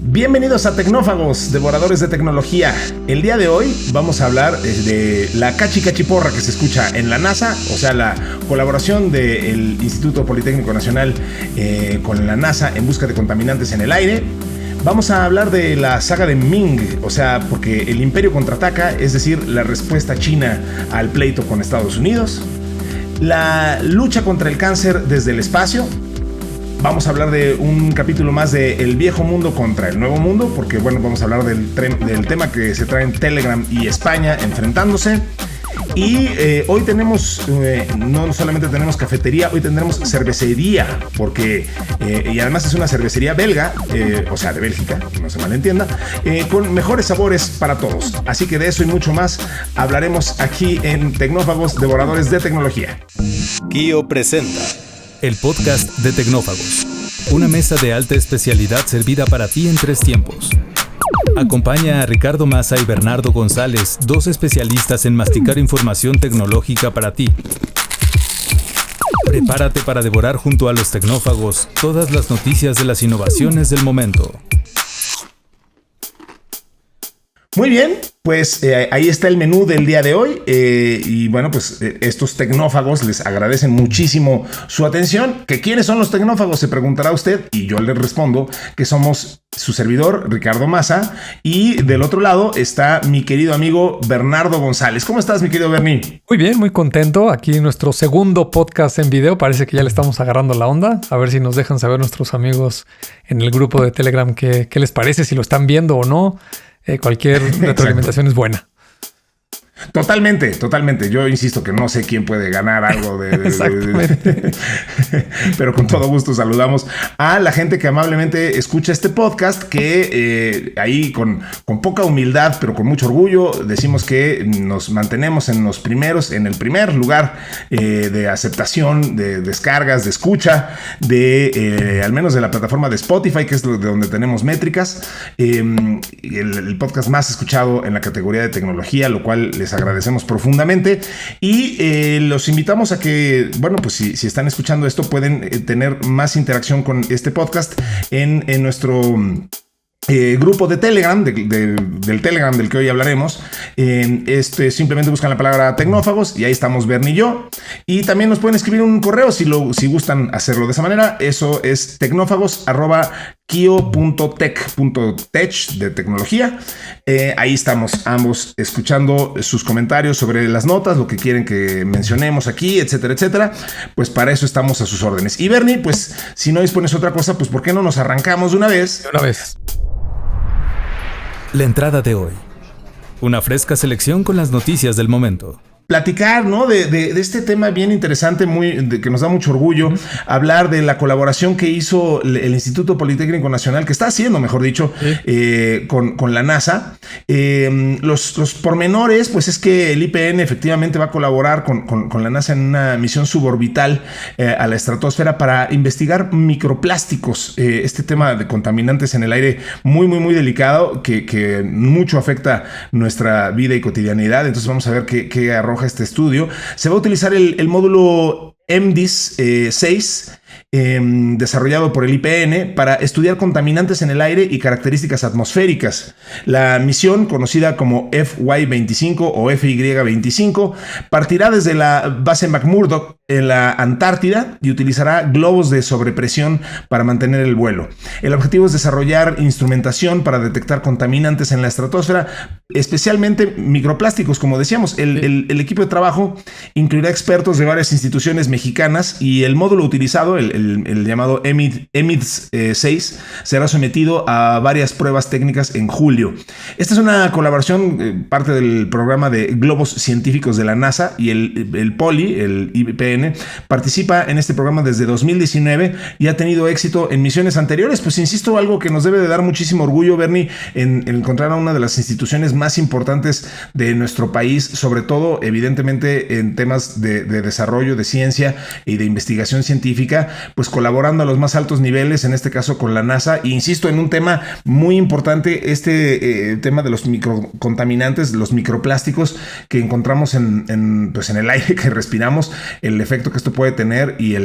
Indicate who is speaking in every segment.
Speaker 1: Bienvenidos a Tecnófagos, devoradores de tecnología. El día de hoy vamos a hablar de la cachicachiporra que se escucha en la NASA, o sea, la colaboración del Instituto Politécnico Nacional con la NASA en busca de contaminantes en el aire. Vamos a hablar de la saga de Ming, o sea, porque el imperio contraataca, es decir, la respuesta china al pleito con Estados Unidos. La lucha contra el cáncer desde el espacio. Vamos a hablar de un capítulo más de El viejo mundo contra el nuevo mundo, porque bueno, vamos a hablar del tema que se traen Telegram y España enfrentándose. Y hoy tenemos, no solamente tenemos cafetería, hoy tendremos cervecería, porque, y además es una cervecería belga, o sea, de Bélgica, no se malentienda, con mejores sabores para todos. Así que de eso y mucho más hablaremos aquí en Tecnófagos, devoradores de tecnología.
Speaker 2: Kio presenta el podcast de Tecnófagos, una mesa de alta especialidad servida para ti en 3 tiempos. Acompaña a Ricardo Massa y Bernardo González, 2 especialistas en masticar información tecnológica para ti. Prepárate para devorar junto a los tecnófagos todas las noticias de las innovaciones del momento.
Speaker 1: Muy bien, pues ahí está el menú del día de hoy y bueno, pues estos tecnófagos les agradecen muchísimo su atención. ¿Que quiénes son los tecnófagos? Se preguntará usted y yo le respondo que somos su servidor, Ricardo Massa, y del otro lado está mi querido amigo Bernardo González. ¿Cómo estás, mi querido Berni?
Speaker 3: Muy bien, muy contento. Aquí nuestro segundo podcast en video. Parece que ya le estamos agarrando la onda. A ver si nos dejan saber nuestros amigos en el grupo de Telegram qué les parece, si lo están viendo o no. Cualquier retroalimentación es buena.
Speaker 1: Totalmente. Yo insisto que no sé quién puede ganar algo
Speaker 3: Exactamente.
Speaker 1: Pero con todo gusto saludamos a la gente que amablemente escucha este podcast, que ahí con poca humildad, pero con mucho orgullo, decimos que nos mantenemos en el primer lugar de aceptación, de descargas, de escucha, al menos de la plataforma de Spotify, que es de donde tenemos métricas. El podcast más escuchado en la categoría de tecnología, lo cual les agradecemos profundamente y los invitamos a que, bueno, pues si están escuchando esto pueden tener más interacción con este podcast en nuestro grupo de Telegram, del Telegram del que hoy hablaremos. Simplemente buscan la palabra Tecnófagos y ahí estamos Bernie y yo. Y también nos pueden escribir un correo si gustan hacerlo de esa manera. Eso es tecnófagos@kio.tech de tecnología. Ahí estamos ambos escuchando sus comentarios sobre las notas, lo que quieren que mencionemos aquí, etcétera, etcétera. Pues para eso estamos a sus órdenes. Y Bernie, pues si no dispones otra cosa, pues ¿por qué no nos arrancamos de una vez?
Speaker 3: De una vez.
Speaker 2: La entrada de hoy. Una fresca selección con las noticias del momento.
Speaker 1: Platicar, ¿no? De este tema bien interesante, que nos da mucho orgullo, hablar de la colaboración que hizo el Instituto Politécnico Nacional, que está haciendo, mejor dicho, con la NASA. Los pormenores, pues es que el IPN efectivamente va a colaborar con la NASA en una misión suborbital a la estratosfera para investigar microplásticos. Este tema de contaminantes en el aire muy delicado que mucho afecta nuestra vida y cotidianidad. Entonces vamos a ver qué arroja este estudio. Se va a utilizar el módulo MDIS 6 desarrollado por el IPN para estudiar contaminantes en el aire y características atmosféricas. La misión, conocida como FY-25 o FY-25, partirá desde la base McMurdo en la Antártida y utilizará globos de sobrepresión para mantener el vuelo. El objetivo es desarrollar instrumentación para detectar contaminantes en la estratosfera, especialmente microplásticos, como decíamos. El equipo de trabajo incluirá expertos de varias instituciones mexicanas y el módulo utilizado, el llamado EMIDS 6, será sometido a varias pruebas técnicas en julio. Esta es una colaboración, parte del programa de globos científicos de la NASA, y el POLI, el IPN, participa en este programa desde 2019 y ha tenido éxito en misiones anteriores. Pues insisto, algo que nos debe de dar muchísimo orgullo, Bernie, en encontrar a una de las instituciones más importantes de nuestro país, sobre todo evidentemente en temas de desarrollo de ciencia y de investigación científica, pues colaborando a los más altos niveles, en este caso con la NASA. E insisto, en un tema muy importante, tema de los microcontaminantes, los microplásticos que encontramos en el aire que respiramos, el efecto que esto puede tener y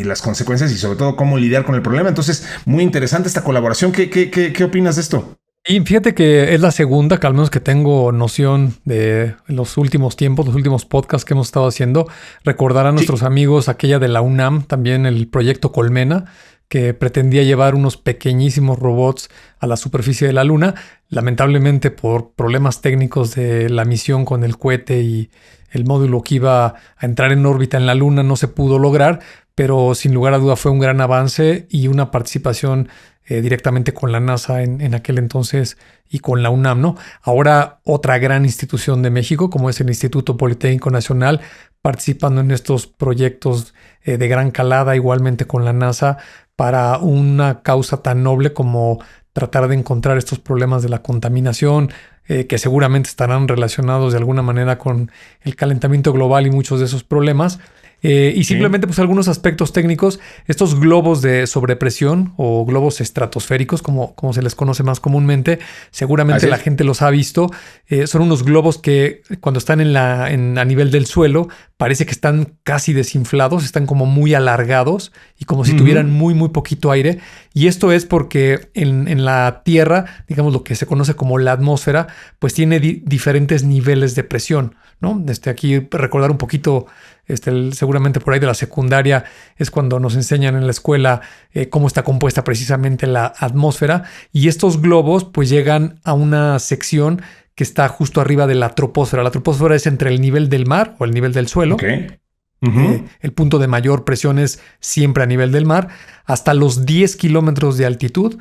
Speaker 1: las consecuencias y sobre todo cómo lidiar con el problema. Entonces, muy interesante esta colaboración. ¿Qué opinas de esto?
Speaker 3: Y fíjate que es la segunda, que al menos que tengo noción de los últimos tiempos, los últimos podcasts que hemos estado haciendo. Recordarán nuestros amigos aquella de la UNAM, también el proyecto Colmena, que pretendía llevar unos pequeñísimos robots a la superficie de la Luna. Lamentablemente, por problemas técnicos de la misión con el cohete y el módulo que iba a entrar en órbita en la Luna, no se pudo lograr, pero sin lugar a duda fue un gran avance y una participación directamente con la NASA en aquel entonces y con la UNAM, ¿no? Ahora otra gran institución de México, como es el Instituto Politécnico Nacional, participando en estos proyectos de gran calada, igualmente con la NASA, para una causa tan noble como tratar de encontrar estos problemas de la contaminación, que seguramente estarán relacionados de alguna manera con el calentamiento global y muchos de esos problemas. Y simplemente pues algunos aspectos técnicos, estos globos de sobrepresión o globos estratosféricos, como se les conoce más comúnmente, seguramente la gente los ha visto. Son unos globos que cuando están a nivel del suelo parece que están casi desinflados, están como muy alargados y como si tuvieran muy poquito aire. Y esto es porque en la Tierra, digamos lo que se conoce como la atmósfera, pues tiene diferentes niveles de presión, ¿no? Aquí recordar un poquito, seguramente por ahí de la secundaria es cuando nos enseñan en la escuela cómo está compuesta precisamente la atmósfera, y estos globos pues llegan a una sección que está justo arriba de la troposfera. La troposfera es entre el nivel del mar o el nivel del suelo.
Speaker 1: Okay.
Speaker 3: El punto de mayor presión es siempre a nivel del mar, hasta los 10 kilómetros de altitud.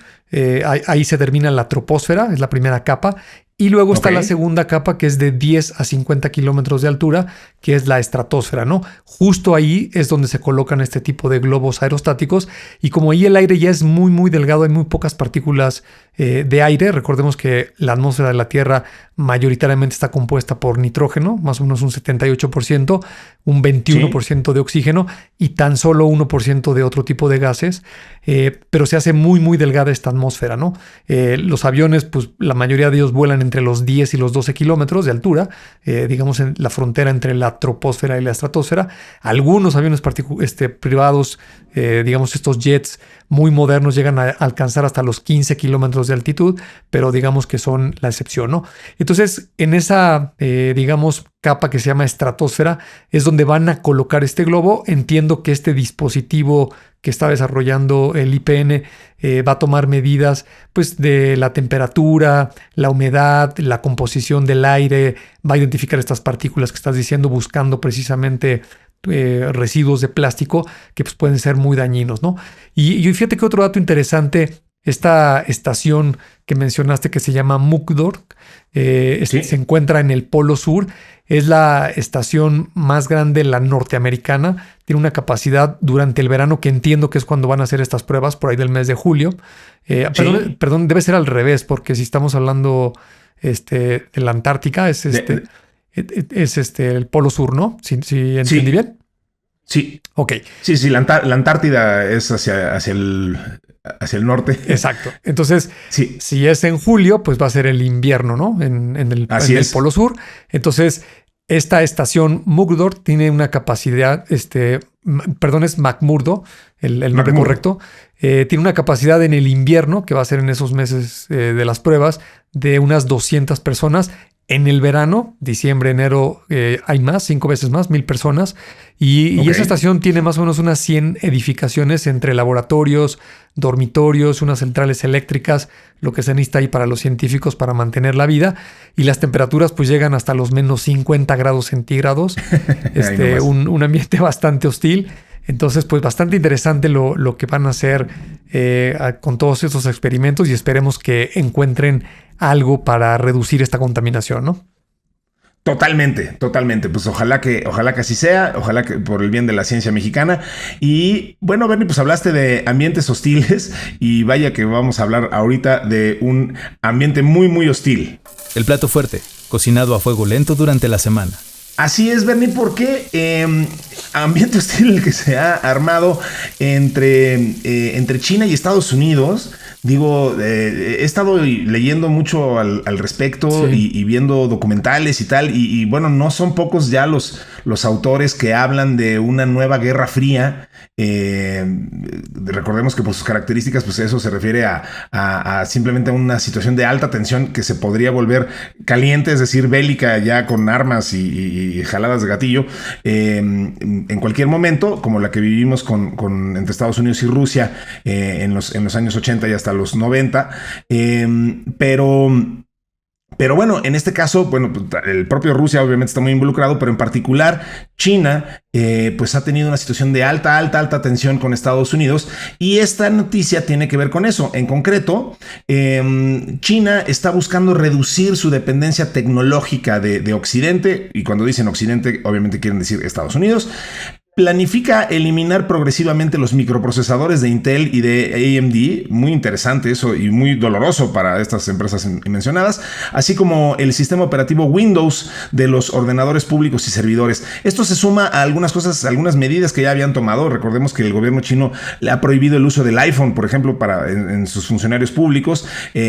Speaker 3: Ahí se termina la troposfera, es la primera capa. Y luego está la segunda capa, que es de 10 a 50 kilómetros de altura, que es la estratosfera, ¿no? Justo ahí es donde se colocan este tipo de globos aerostáticos. Y como ahí el aire ya es muy delgado, hay muy pocas partículas de aire. Recordemos que la atmósfera de la Tierra mayoritariamente está compuesta por nitrógeno, más o menos un 78%, un 21% de oxígeno y tan solo 1% de otro tipo de gases. Pero se hace muy delgada esta atmósfera, ¿no? Los aviones, pues la mayoría de ellos vuelan entre los 10 y los 12 kilómetros de altura, digamos en la frontera entre la troposfera y la estratosfera. Algunos aviones privados, digamos estos jets muy modernos, llegan a alcanzar hasta los 15 kilómetros de altitud, pero digamos que son la excepción, ¿no? Entonces, en esa, digamos, capa que se llama estratosfera es donde van a colocar este globo. Entiendo que este dispositivo que está desarrollando el IPN va a tomar medidas pues de la temperatura, la humedad, la composición del aire, va a identificar estas partículas que estás diciendo, buscando precisamente residuos de plástico que pues, pueden ser muy dañinos, ¿no? Y fíjate que otro dato interesante, esta estación que mencionaste que se llama Mukdor, se encuentra en el Polo Sur. Es la estación más grande, la norteamericana. Tiene una capacidad durante el verano, que entiendo que es cuando van a hacer estas pruebas, por ahí del mes de julio. Perdón, debe ser al revés, porque si estamos hablando de la Antártica, es el Polo Sur, ¿no? Si entendí bien.
Speaker 1: Sí.
Speaker 3: Ok.
Speaker 1: Sí, la Antártida es hacia el norte.
Speaker 3: Exacto. Entonces, si es en julio, pues va a ser el invierno, ¿no? En el Polo Sur. Entonces, esta estación Mukdor tiene una capacidad, es McMurdo, el nombre correcto. Tiene una capacidad en el invierno, que va a ser en esos meses de las pruebas, de unas 200 personas. En el verano, diciembre, enero, hay más, 5 veces más, 1,000 personas. Y esa estación tiene más o menos unas 100 edificaciones entre laboratorios, dormitorios, unas centrales eléctricas, lo que se necesita ahí para los científicos para mantener la vida. Y las temperaturas pues llegan hasta los menos 50 grados centígrados. Un ambiente bastante hostil. Entonces, pues bastante interesante lo que van a hacer con todos estos experimentos, y esperemos que encuentren algo para reducir esta contaminación, ¿no?
Speaker 1: Totalmente. Pues ojalá que así sea, ojalá que por el bien de la ciencia mexicana. Y bueno, Bernie, pues hablaste de ambientes hostiles y vaya que vamos a hablar ahorita de un ambiente muy hostil.
Speaker 2: El plato fuerte, cocinado a fuego lento durante la semana.
Speaker 1: Así es, Bernie, porque ambiente hostil el que se ha armado entre China y Estados Unidos Digo, he estado leyendo mucho al respecto y viendo documentales y tal, y bueno, no son pocos ya los autores que hablan de una nueva guerra fría. Recordemos que por sus características, pues eso se refiere a simplemente una situación de alta tensión que se podría volver caliente, es decir, bélica ya con armas y jaladas de gatillo en cualquier momento, como la que vivimos entre Estados Unidos y Rusia en los años 80 y hasta los 90, pero bueno, en este caso, bueno, el propio Rusia obviamente está muy involucrado, pero en particular China, pues ha tenido una situación de alta tensión con Estados Unidos, y esta noticia tiene que ver con eso. En concreto, China está buscando reducir su dependencia tecnológica de Occidente, y cuando dicen Occidente, obviamente quieren decir Estados Unidos. Planifica eliminar progresivamente los microprocesadores de Intel y de AMD, muy interesante eso y muy doloroso para estas empresas mencionadas, así como el sistema operativo Windows de los ordenadores públicos y servidores. Esto se suma a algunas medidas que ya habían tomado. Recordemos que el gobierno chino le ha prohibido el uso del iPhone, por ejemplo, en sus funcionarios públicos,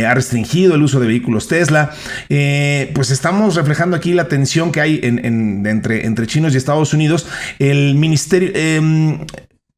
Speaker 1: ha restringido el uso de vehículos Tesla. Pues estamos reflejando aquí la tensión que hay entre chinos y Estados Unidos. El ministerio,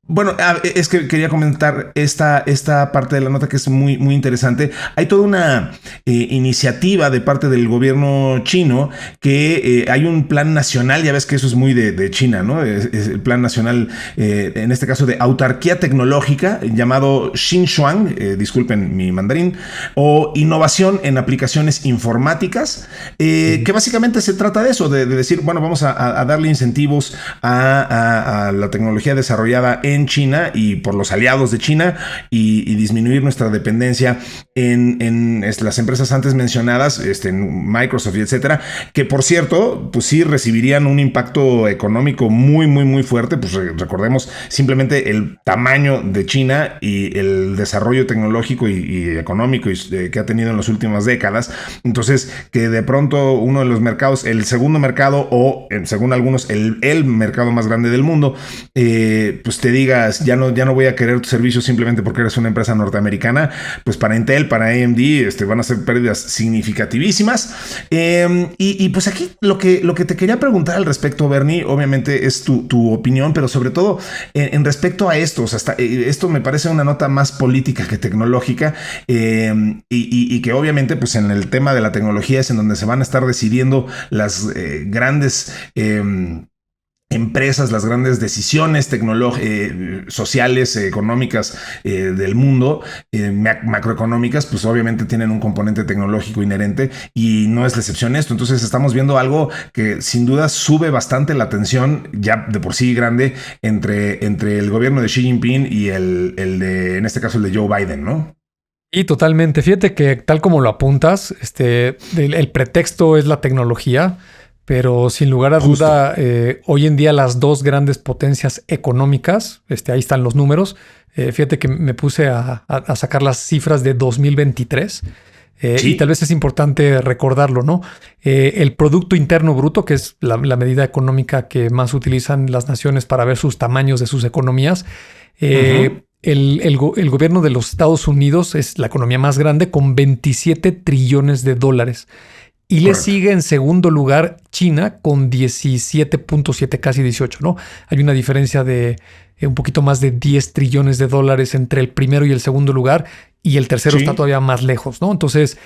Speaker 1: bueno, es que quería comentar esta parte de la nota que es muy, muy interesante. Hay toda una iniciativa de parte del gobierno chino que hay un plan nacional, ya ves que eso es muy de China, ¿no? Es el plan nacional, en este caso de autarquía tecnológica, llamado Xinjiang, disculpen mi mandarín, o innovación en aplicaciones informáticas, que básicamente se trata de eso, de decir, bueno, vamos a darle incentivos a la tecnología desarrollada en China y por los aliados de China y disminuir nuestra dependencia en las empresas antes mencionadas, Microsoft y etcétera, que por cierto, pues sí recibirían un impacto económico muy, muy, muy fuerte. Pues recordemos simplemente el tamaño de China y el desarrollo tecnológico y económico que ha tenido en las últimas décadas. Entonces, que de pronto uno de los mercados, el segundo mercado o según algunos el mercado más grande del mundo, pues te digas, ya no voy a querer tu servicio simplemente porque eres una empresa norteamericana, pues para Intel, para AMD, van a ser pérdidas significativísimas. Y pues aquí lo que te quería preguntar al respecto, Bernie, obviamente es tu opinión, pero sobre todo en respecto a esto. O sea, esto me parece una nota más política que tecnológica, y que obviamente pues en el tema de la tecnología es en donde se van a estar decidiendo las grandes empresas, las grandes decisiones sociales, económicas del mundo, macroeconómicas, pues obviamente tienen un componente tecnológico inherente y no es la excepción esto. Entonces estamos viendo algo que sin duda sube bastante la tensión, ya de por sí grande, entre el gobierno de Xi Jinping y el de, en este caso, el de Joe Biden, ¿no?
Speaker 3: Y totalmente. Fíjate que tal como lo apuntas, el pretexto es la tecnología. Pero sin lugar a duda, hoy en día las dos grandes potencias económicas, ahí están los números. Fíjate que me puse a sacar las cifras de 2023 sí. Y tal vez es importante recordarlo, ¿no? El Producto Interno Bruto, que es la medida económica que más utilizan las naciones para ver sus tamaños de sus economías. El gobierno de los Estados Unidos es la economía más grande con 27 trillones de dólares. Y le sigue en segundo lugar China con 17.7, casi 18, ¿no? Hay una diferencia de un poquito más de 10 trillones de dólares entre el primero y el segundo lugar, y el tercero está todavía más lejos, ¿no? Entonces,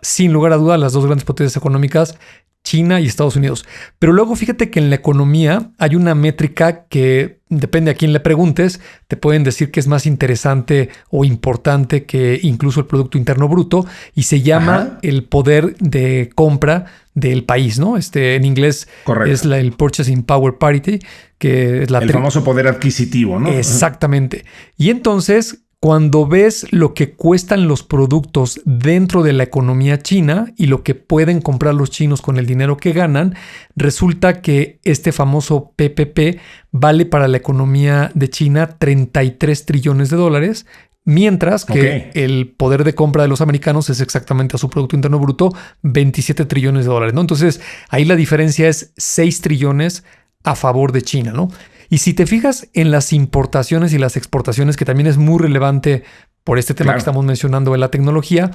Speaker 3: sin lugar a duda, las dos grandes potencias económicas, China y Estados Unidos. Pero luego fíjate que en la economía hay una métrica que depende a quién le preguntes, te pueden decir que es más interesante o importante que incluso el Producto Interno Bruto, y se llama el poder de compra del país, ¿no? En inglés es el Purchasing Power Parity, que es
Speaker 1: el famoso poder adquisitivo, ¿no?
Speaker 3: Exactamente. Y entonces, cuando ves lo que cuestan los productos dentro de la economía china y lo que pueden comprar los chinos con el dinero que ganan, resulta que este famoso PPP vale para la economía de China 33 trillones de dólares, mientras que el poder de compra de los americanos es exactamente a su Producto Interno Bruto 27 trillones de dólares, ¿no? Entonces, ahí la diferencia es 6 trillones a favor de China, ¿no? Y si te fijas en las importaciones y las exportaciones, que también es muy relevante por este tema que estamos mencionando de la tecnología.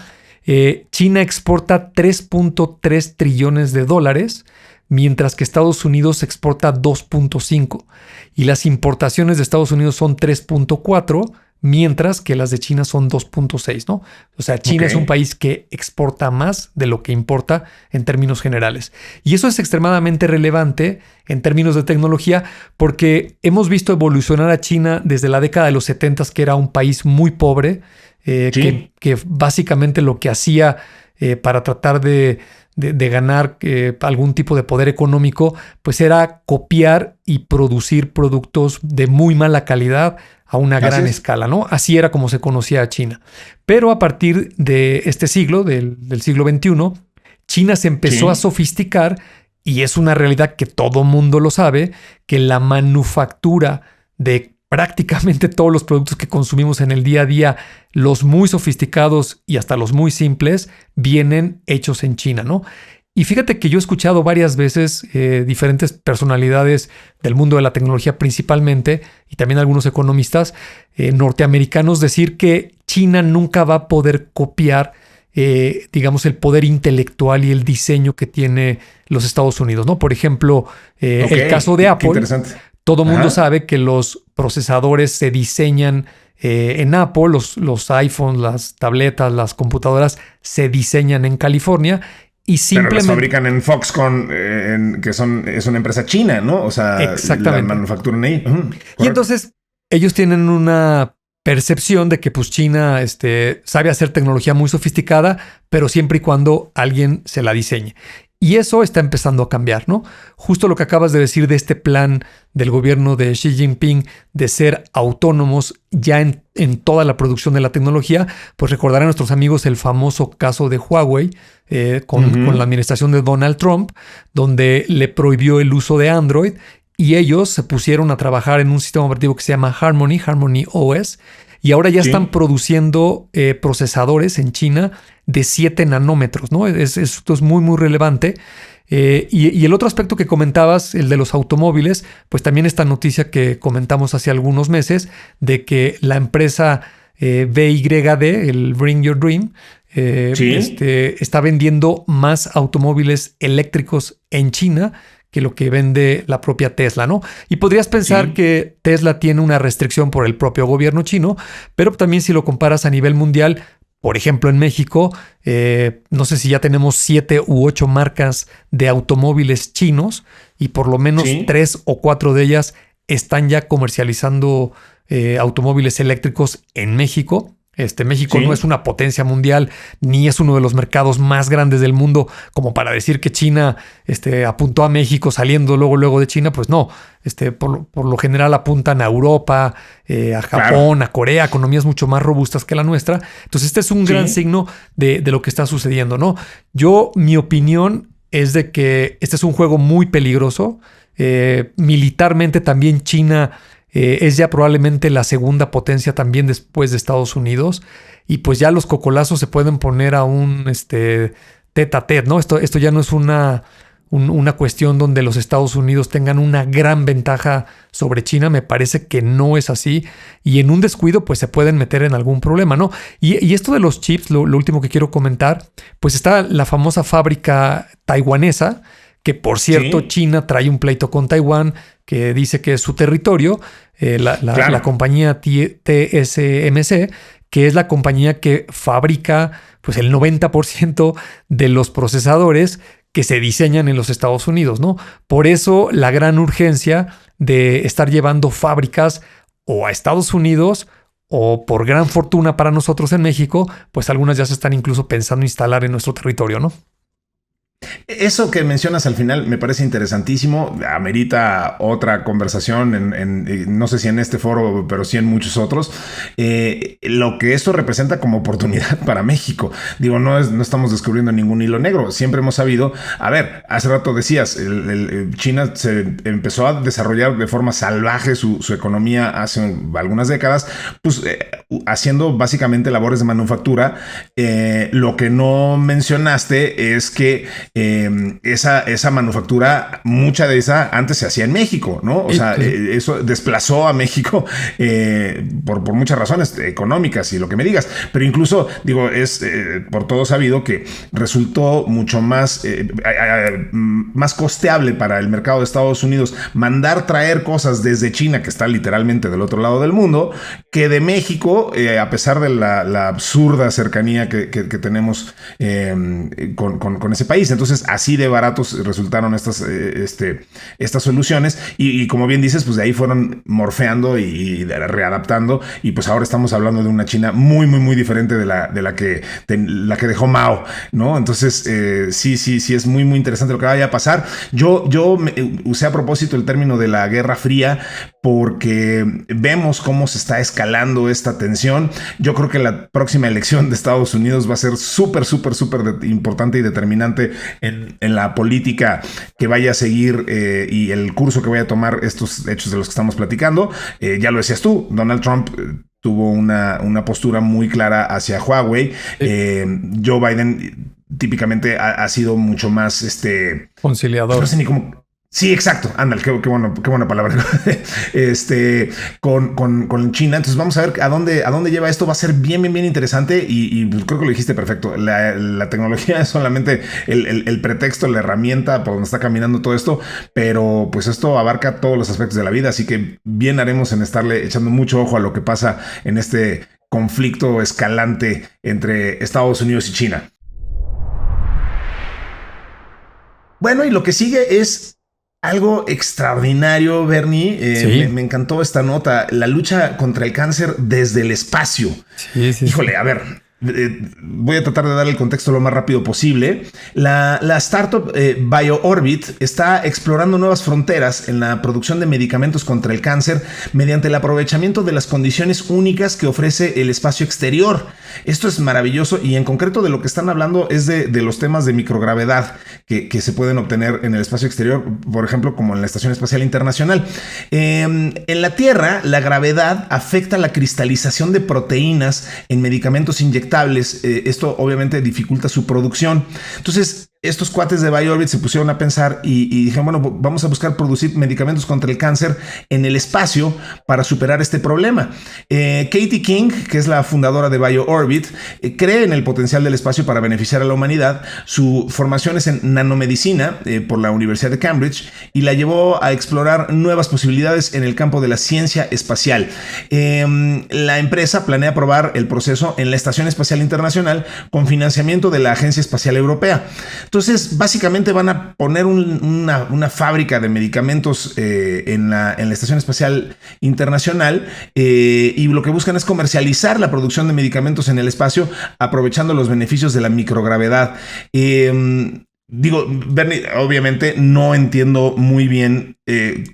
Speaker 3: China exporta 3.3 trillones de dólares, mientras que Estados Unidos exporta 2.5. Y las importaciones de Estados Unidos son 3.4, mientras que las de China son 2.6, ¿no? O sea, China es un país que exporta más de lo que importa en términos generales. Y eso es extremadamente relevante en términos de tecnología, porque hemos visto evolucionar a China desde la década de los 70, que era un país muy pobre, que básicamente lo que hacía para tratar de ganar algún tipo de poder económico, pues era copiar y producir productos de muy mala calidad a una gran escala, ¿no? Así era como se conocía a China. Pero a partir de este siglo, del siglo XXI, China se empezó a sofisticar, y es una realidad que todo mundo lo sabe, que la manufactura de prácticamente todos los productos que consumimos en el día a día, los muy sofisticados y hasta los muy simples, vienen hechos en China, ¿no? Y fíjate que yo he escuchado varias veces diferentes personalidades del mundo de la tecnología principalmente, y también algunos economistas norteamericanos, decir que China nunca va a poder copiar, digamos, el poder intelectual y el diseño que tiene los Estados Unidos, ¿no? Por ejemplo, el caso de Apple. Todo mundo sabe que los procesadores se diseñan en Apple, los iPhones, las tabletas, las computadoras se diseñan en California. Y simplemente...
Speaker 1: Pero las fabrican en Foxconn, es una empresa china, ¿no? O sea,
Speaker 3: exactamente,
Speaker 1: la manufacturan ahí.
Speaker 3: Y entonces ellos tienen una percepción de que pues China sabe hacer tecnología muy sofisticada, pero siempre y cuando alguien se la diseñe. Y eso está empezando a cambiar, ¿no? Justo lo que acabas de decir de este plan del gobierno de Xi Jinping de ser autónomos ya en toda la producción de la tecnología, pues recordarán a nuestros amigos el famoso caso de Huawei con la administración de Donald Trump, donde le prohibió el uso de Android y ellos se pusieron a trabajar en un sistema operativo que se llama Harmony OS, y ahora ya están produciendo procesadores en China de 7 nanómetros, ¿no? Esto es muy, muy relevante. Y el otro aspecto que comentabas, el de los automóviles, pues también esta noticia que comentamos hace algunos meses de que la empresa BYD, el Bring Your Dream, está vendiendo más automóviles eléctricos en China que lo que vende la propia Tesla, ¿no? Y podrías pensar que Tesla tiene una restricción por el propio gobierno chino, pero también si lo comparas a nivel mundial, por ejemplo en México, no sé si ya tenemos 7 u 8 marcas de automóviles chinos y por lo menos 3 o 4 de ellas están ya comercializando automóviles eléctricos en México. México no es una potencia mundial, ni es uno de los mercados más grandes del mundo como para decir que China apuntó a México saliendo luego de China. Pues no, por lo general apuntan a Europa, a Japón, a Corea, economías mucho más robustas que la nuestra. Entonces este es un gran signo de lo que está sucediendo, ¿no? Mi opinión es de que este es un juego muy peligroso. Militarmente también China es ya probablemente la segunda potencia también después de Estados Unidos, y pues ya los cocolazos se pueden poner a un tete a tete, ¿no? Esto ya no es una cuestión donde los Estados Unidos tengan una gran ventaja sobre China. Me parece que no es así, y en un descuido pues se pueden meter en algún problema, ¿no? Y esto de los chips, lo último que quiero comentar, pues está la famosa fábrica taiwanesa, que por cierto China trae un pleito con Taiwán que dice que es su territorio, la compañía TSMC, que es la compañía que fabrica pues el 90% de los procesadores que se diseñan en los Estados Unidos, ¿no? Por eso la gran urgencia de estar llevando fábricas o a Estados Unidos, o por gran fortuna para nosotros en México, pues algunas ya se están incluso pensando instalar en nuestro territorio, ¿no?
Speaker 1: Eso que mencionas al final me parece interesantísimo. Amerita otra conversación no sé si en este foro, pero sí en muchos otros. Lo que esto representa como oportunidad para México. Digo, no estamos descubriendo ningún hilo negro. Siempre hemos sabido. A ver, hace rato decías, China se empezó a desarrollar de forma salvaje su economía hace algunas décadas, pues haciendo básicamente labores de manufactura. Lo que no mencionaste es que esa manufactura, mucha de esa antes se hacía en México, ¿no? O sea, eso desplazó a México por muchas razones económicas y lo que me digas, pero incluso, digo, es por todo sabido que resultó mucho más costeable para el mercado de Estados Unidos mandar traer cosas desde China, que está literalmente del otro lado del mundo, que de México, a pesar de la absurda cercanía que tenemos con ese país. Entonces, así de baratos resultaron estas soluciones y como bien dices, pues de ahí fueron morfeando y readaptando, y pues ahora estamos hablando de una China muy, muy, muy diferente de la que dejó Mao, ¿no? Entonces, sí, es muy, muy interesante lo que vaya a pasar. Yo usé a propósito el término de la Guerra Fría porque vemos cómo se está escalando esta tensión. Yo creo que la próxima elección de Estados Unidos va a ser súper, súper, súper importante y determinante en la política que vaya a seguir y el curso que vaya a tomar estos hechos de los que estamos platicando. Ya lo decías tú, Donald Trump tuvo una postura muy clara hacia Huawei. Joe Biden típicamente ha sido mucho más
Speaker 3: conciliador.
Speaker 1: No sé ni cómo. Sí, exacto. Ándale, qué buena palabra. Con China. Entonces vamos a ver a dónde lleva esto. Va a ser bien, bien, bien interesante y creo que lo dijiste perfecto. La tecnología es solamente el pretexto, la herramienta por donde está caminando todo esto, pero pues esto abarca todos los aspectos de la vida, así que bien haremos en estarle echando mucho ojo a lo que pasa en este conflicto escalante entre Estados Unidos y China. Bueno, y lo que sigue es algo extraordinario, Bernie.
Speaker 3: Sí.
Speaker 1: Me encantó esta nota. La lucha contra el cáncer desde el espacio.
Speaker 3: Sí.
Speaker 1: Híjole, a ver. Voy a tratar de dar el contexto lo más rápido posible. La startup BioOrbit está explorando nuevas fronteras en la producción de medicamentos contra el cáncer mediante el aprovechamiento de las condiciones únicas que ofrece el espacio exterior. Esto es maravilloso y en concreto de lo que están hablando es de los temas de microgravedad que se pueden obtener en el espacio exterior, por ejemplo, como en la Estación Espacial Internacional. En la Tierra, la gravedad afecta la cristalización de proteínas en medicamentos inyectables. Esto obviamente dificulta su producción. Entonces, estos cuates de BioOrbit se pusieron a pensar y dijeron, bueno, vamos a buscar producir medicamentos contra el cáncer en el espacio para superar este problema. Katie King, que es la fundadora de BioOrbit, cree en el potencial del espacio para beneficiar a la humanidad. Su formación es en nanomedicina por la Universidad de Cambridge y la llevó a explorar nuevas posibilidades en el campo de la ciencia espacial. La empresa planea probar el proceso en la Estación Espacial Internacional con financiamiento de la Agencia Espacial Europea. Entonces, básicamente van a poner una fábrica de medicamentos en la Estación Espacial Internacional y lo que buscan es comercializar la producción de medicamentos en el espacio aprovechando los beneficios de la microgravedad. Digo, Bernie, obviamente no entiendo muy bien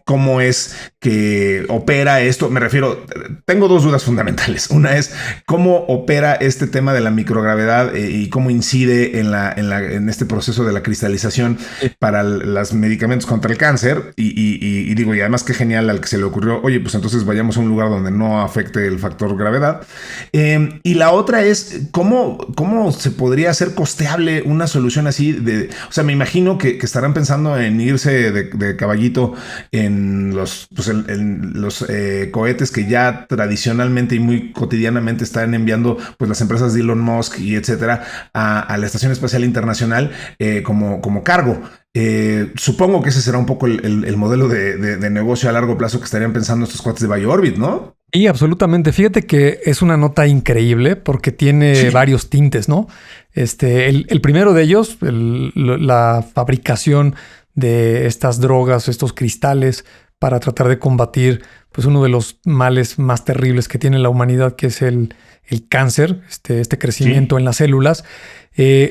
Speaker 1: cómo es que opera esto. Me refiero, tengo dos dudas fundamentales. Una es cómo opera este tema de la microgravedad y cómo incide en este proceso de la cristalización para los medicamentos contra el cáncer. Y digo, y además qué genial al que se le ocurrió, oye, pues entonces vayamos a un lugar donde no afecte el factor gravedad. Y la otra es cómo se podría hacer costeable una solución así o sea, me imagino que estarán pensando en irse de caballito en los cohetes que ya tradicionalmente y muy cotidianamente están enviando pues las empresas de Elon Musk y etcétera a la Estación Espacial Internacional como cargo. Supongo que ese será un poco el modelo de negocio a largo plazo que estarían pensando estos cuates de BioOrbit, ¿no?
Speaker 3: Y absolutamente. Fíjate que es una nota increíble porque tiene varios tintes, ¿no? El primero de ellos, la fabricación de estas drogas, estos cristales para tratar de combatir pues uno de los males más terribles que tiene la humanidad, que es el cáncer, este crecimiento en las células.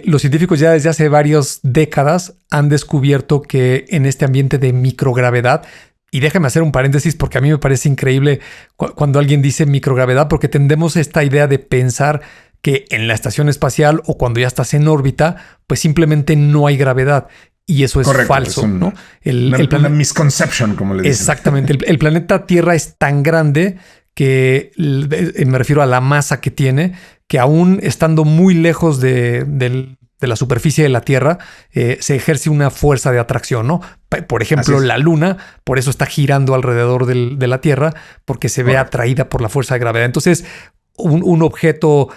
Speaker 3: Los científicos ya desde hace varias décadas han descubierto que en este ambiente de microgravedad, y déjame hacer un paréntesis porque a mí me parece increíble cuando alguien dice microgravedad, porque tendemos esta idea de pensar que en la estación espacial o cuando ya estás en órbita, pues simplemente no hay gravedad. Y eso es correcto, falso, ¿no?
Speaker 1: Una misconception, como le dicen.
Speaker 3: Exactamente. El planeta Tierra es tan grande que me refiero a la masa que tiene, que aún estando muy lejos del la superficie de la Tierra, se ejerce una fuerza de atracción, ¿no? Por ejemplo, la Luna, por eso está girando alrededor de la Tierra, porque se ve atraída por la fuerza de gravedad. Entonces, un objeto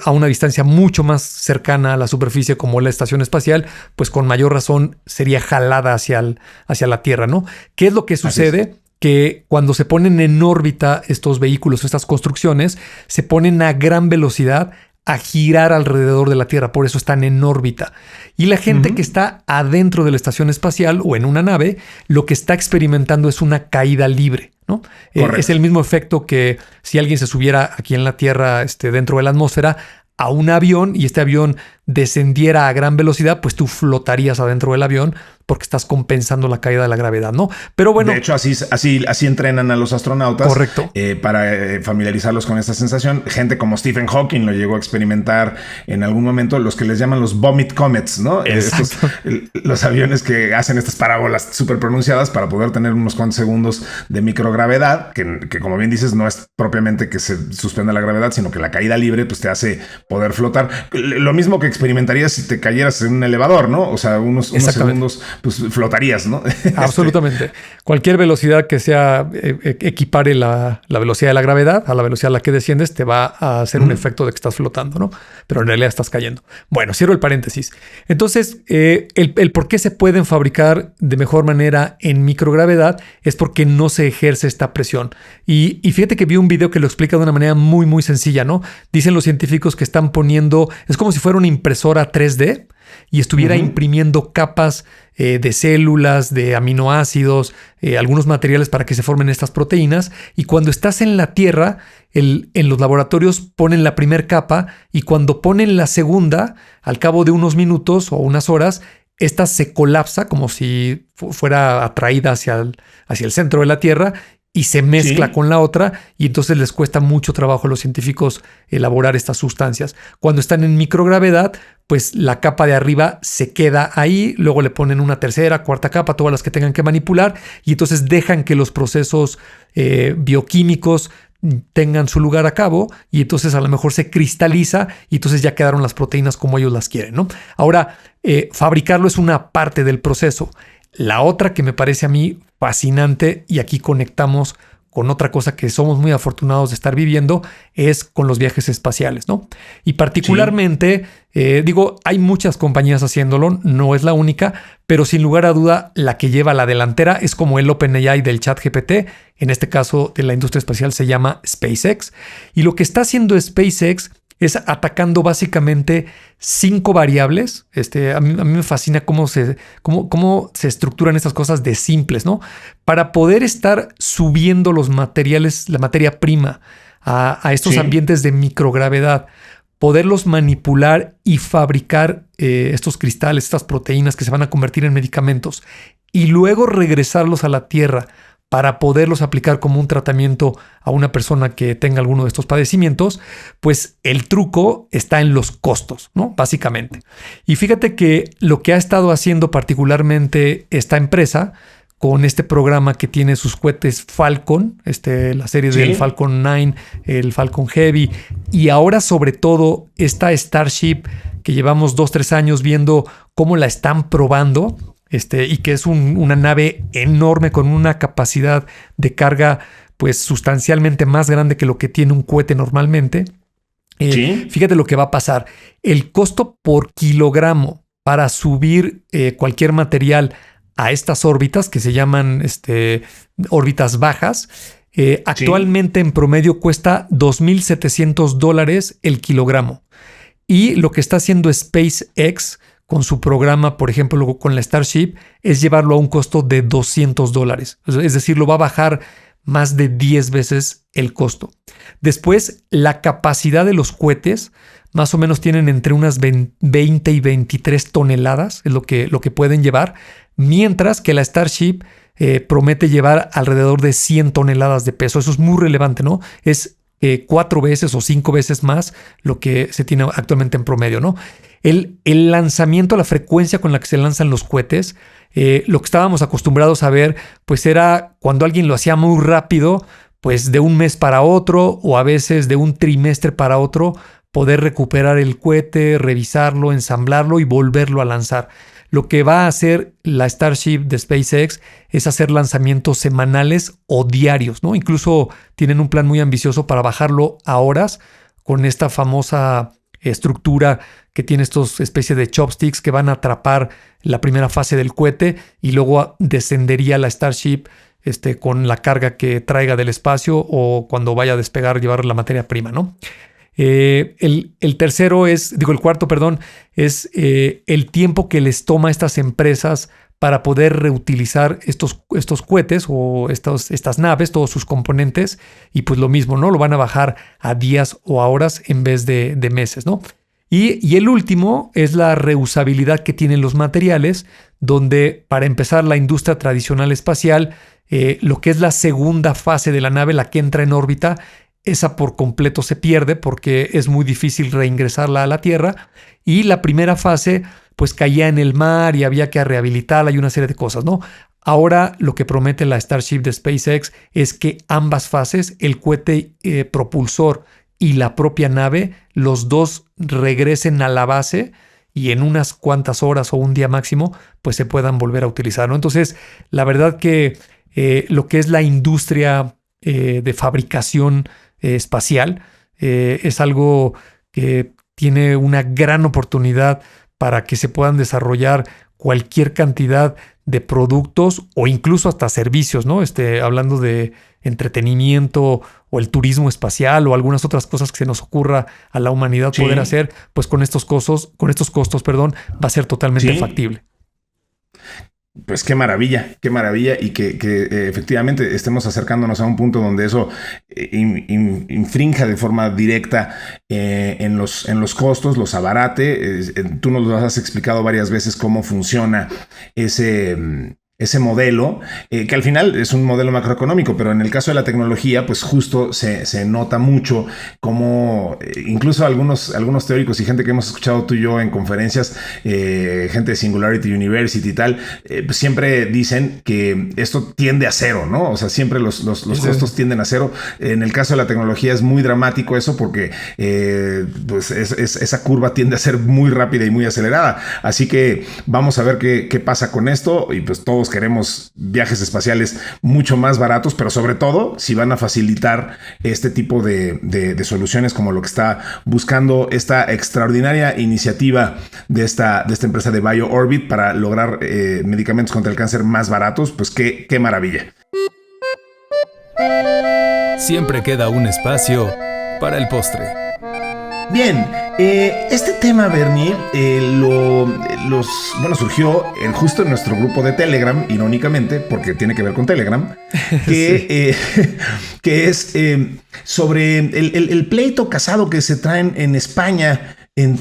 Speaker 3: a una distancia mucho más cercana a la superficie como la estación espacial, pues con mayor razón sería jalada hacia la Tierra, ¿no? ¿Qué es lo que sucede? Que cuando se ponen en órbita estos vehículos, estas construcciones, se ponen a gran velocidad a girar alrededor de la Tierra, por eso están en órbita. Y la gente que está adentro de la estación espacial o en una nave, lo que está experimentando es una caída libre, ¿no? Es el mismo efecto que si alguien se subiera aquí en la Tierra, dentro de la atmósfera, a un avión y este avión descendiera a gran velocidad, pues tú flotarías adentro del avión porque estás compensando la caída de la gravedad, ¿no? Pero bueno.
Speaker 1: De hecho, así entrenan a los astronautas.
Speaker 3: Correcto.
Speaker 1: Para familiarizarlos con esta sensación. Gente como Stephen Hawking lo llegó a experimentar en algún momento, los que les llaman los vomit comets, ¿no? Los aviones que hacen estas parábolas súper pronunciadas para poder tener unos cuantos segundos de microgravedad, que como bien dices, no es propiamente que se suspenda la gravedad, sino que la caída libre pues te hace poder flotar. Lo mismo que experimentarías si te cayeras en un elevador, ¿no? O sea, unos segundos pues flotarías, ¿no?
Speaker 3: Absolutamente. Cualquier velocidad que sea equipare la velocidad de la gravedad a la velocidad a la que desciendes te va a hacer un efecto de que estás flotando, ¿no? Pero en realidad estás cayendo. Bueno, cierro el paréntesis. Entonces, el por qué se pueden fabricar de mejor manera en microgravedad es porque no se ejerce esta presión. Y fíjate que vi un video que lo explica de una manera muy, muy sencilla, ¿no? Dicen los científicos que están poniendo, es como si fuera una impresora 3D y estuviera imprimiendo capas de células, de aminoácidos, algunos materiales para que se formen estas proteínas. Y cuando estás en la Tierra, en los laboratorios ponen la primera capa y cuando ponen la segunda, al cabo de unos minutos o unas horas, esta se colapsa como si fuera atraída hacia el centro de la Tierra y se mezcla con la otra y entonces les cuesta mucho trabajo a los científicos elaborar estas sustancias. Cuando están en microgravedad, pues la capa de arriba se queda ahí, luego le ponen una tercera, cuarta capa, todas las que tengan que manipular y entonces dejan que los procesos bioquímicos tengan su lugar a cabo y entonces a lo mejor se cristaliza y entonces ya quedaron las proteínas como ellos las quieren, ¿no? Ahora, fabricarlo es una parte del proceso. La otra que me parece a mí fascinante, y aquí conectamos con otra cosa que somos muy afortunados de estar viviendo, es con los viajes espaciales, ¿no? Y particularmente, hay muchas compañías haciéndolo, no es la única, pero sin lugar a duda la que lleva la delantera es como el OpenAI del ChatGPT, en este caso de la industria espacial se llama SpaceX, y lo que está haciendo SpaceX es atacando básicamente 5 variables. A mí me fascina cómo se estructuran estas cosas de simples, ¿no? Para poder estar subiendo los materiales, la materia prima a estos ambientes de microgravedad, poderlos manipular y fabricar estos cristales, estas proteínas que se van a convertir en medicamentos y luego regresarlos a la Tierra para poderlos aplicar como un tratamiento a una persona que tenga alguno de estos padecimientos, pues el truco está en los costos, ¿no? Básicamente. Y fíjate que lo que ha estado haciendo particularmente esta empresa con este programa que tiene sus cohetes Falcon, la serie del Falcon 9, el Falcon Heavy, y ahora sobre todo esta Starship que llevamos 2-3 años viendo cómo la están probando, y que es una nave enorme con una capacidad de carga pues sustancialmente más grande que lo que tiene un cohete normalmente. Fíjate lo que va a pasar. El costo por kilogramo para subir cualquier material a estas órbitas que se llaman órbitas bajas, actualmente en promedio cuesta $2,700 el kilogramo. Y lo que está haciendo SpaceX con su programa, por ejemplo, con la Starship, es llevarlo a un costo de $200. Es decir, lo va a bajar más de 10 veces el costo. Después, la capacidad de los cohetes más o menos tienen entre unas 20 y 23 toneladas, es lo que pueden llevar, mientras que la Starship promete llevar alrededor de 100 toneladas de peso. Eso es muy relevante, ¿no? Es 4 veces o 5 veces más lo que se tiene actualmente en promedio, ¿no? El lanzamiento, la frecuencia con la que se lanzan los cohetes, lo que estábamos acostumbrados a ver, pues era cuando alguien lo hacía muy rápido, pues de un mes para otro o a veces de un trimestre para otro, poder recuperar el cohete, revisarlo, ensamblarlo y volverlo a lanzar. Lo que va a hacer la Starship de SpaceX es hacer lanzamientos semanales o diarios, ¿no? Incluso tienen un plan muy ambicioso para bajarlo a horas con esta famosa estructura que tiene estos especies de chopsticks que van a atrapar la primera fase del cohete y luego descendería la Starship con la carga que traiga del espacio o cuando vaya a despegar llevar la materia prima, ¿no? El cuarto, es el tiempo que les toma a estas empresas para poder reutilizar estos cohetes o estas naves, todos sus componentes, y pues lo mismo, ¿no? Lo van a bajar a días o a horas en vez de meses, ¿no? Y el último es la reusabilidad que tienen los materiales, donde para empezar la industria tradicional espacial, lo que es la segunda fase de la nave, la que entra en órbita, esa por completo se pierde porque es muy difícil reingresarla a la Tierra, y la primera fase pues caía en el mar y había que rehabilitarla y una serie de cosas, ¿no? Ahora lo que promete la Starship de SpaceX es que ambas fases, el cohete propulsor y la propia nave, los dos regresen a la base y en unas cuantas horas o un día máximo pues se puedan volver a utilizar, ¿no? Entonces la verdad que lo que es la industria de fabricación espacial es algo que tiene una gran oportunidad para que se puedan desarrollar cualquier cantidad de productos o incluso hasta servicios, ¿no? Hablando de entretenimiento o el turismo espacial o algunas otras cosas que se nos ocurra a la humanidad poder hacer, pues con estos costos, va a ser totalmente factible.
Speaker 1: Pues qué maravilla y que efectivamente estemos acercándonos a un punto donde eso infrinja de forma directa en los costos, los abarate. Tú nos lo has explicado varias veces cómo funciona ese modelo, que al final es un modelo macroeconómico, pero en el caso de la tecnología, pues justo se nota mucho cómo incluso algunos teóricos y gente que hemos escuchado tú y yo en conferencias, gente de Singularity University y tal, pues siempre dicen que esto tiende a cero, ¿no? O sea, siempre los costos tienden a cero. En el caso de la tecnología es muy dramático eso porque pues esa curva tiende a ser muy rápida y muy acelerada. Así que vamos a ver qué pasa con esto y pues todos queremos viajes espaciales mucho más baratos, pero sobre todo si van a facilitar este tipo de soluciones como lo que está buscando esta extraordinaria iniciativa de esta empresa de BioOrbit para lograr medicamentos contra el cáncer más baratos, pues qué maravilla.
Speaker 2: Siempre queda un espacio para el postre.
Speaker 1: Bien, este tema, Bernie, surgió justo en nuestro grupo de Telegram, irónicamente, porque tiene que ver con Telegram, que es sobre el pleito casado que se traen en España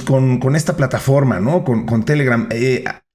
Speaker 1: con esta plataforma, ¿no? Con Telegram.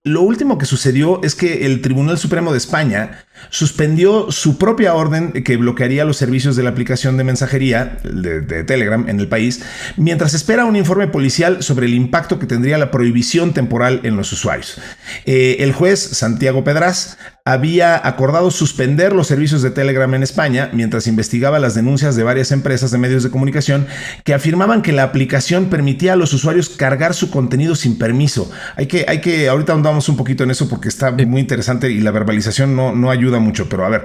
Speaker 1: Lo último que sucedió es que el Tribunal Supremo de España suspendió su propia orden que bloquearía los servicios de la aplicación de mensajería de Telegram en el país, mientras espera un informe policial sobre el impacto que tendría la prohibición temporal en los usuarios. El juez Santiago Pedraz había acordado suspender los servicios de Telegram en España mientras investigaba las denuncias de varias empresas de medios de comunicación que afirmaban que la aplicación permitía a los usuarios cargar su contenido sin permiso. Ahorita ahondamos un poquito en eso porque está muy interesante y la verbalización no ayuda mucho, pero a ver.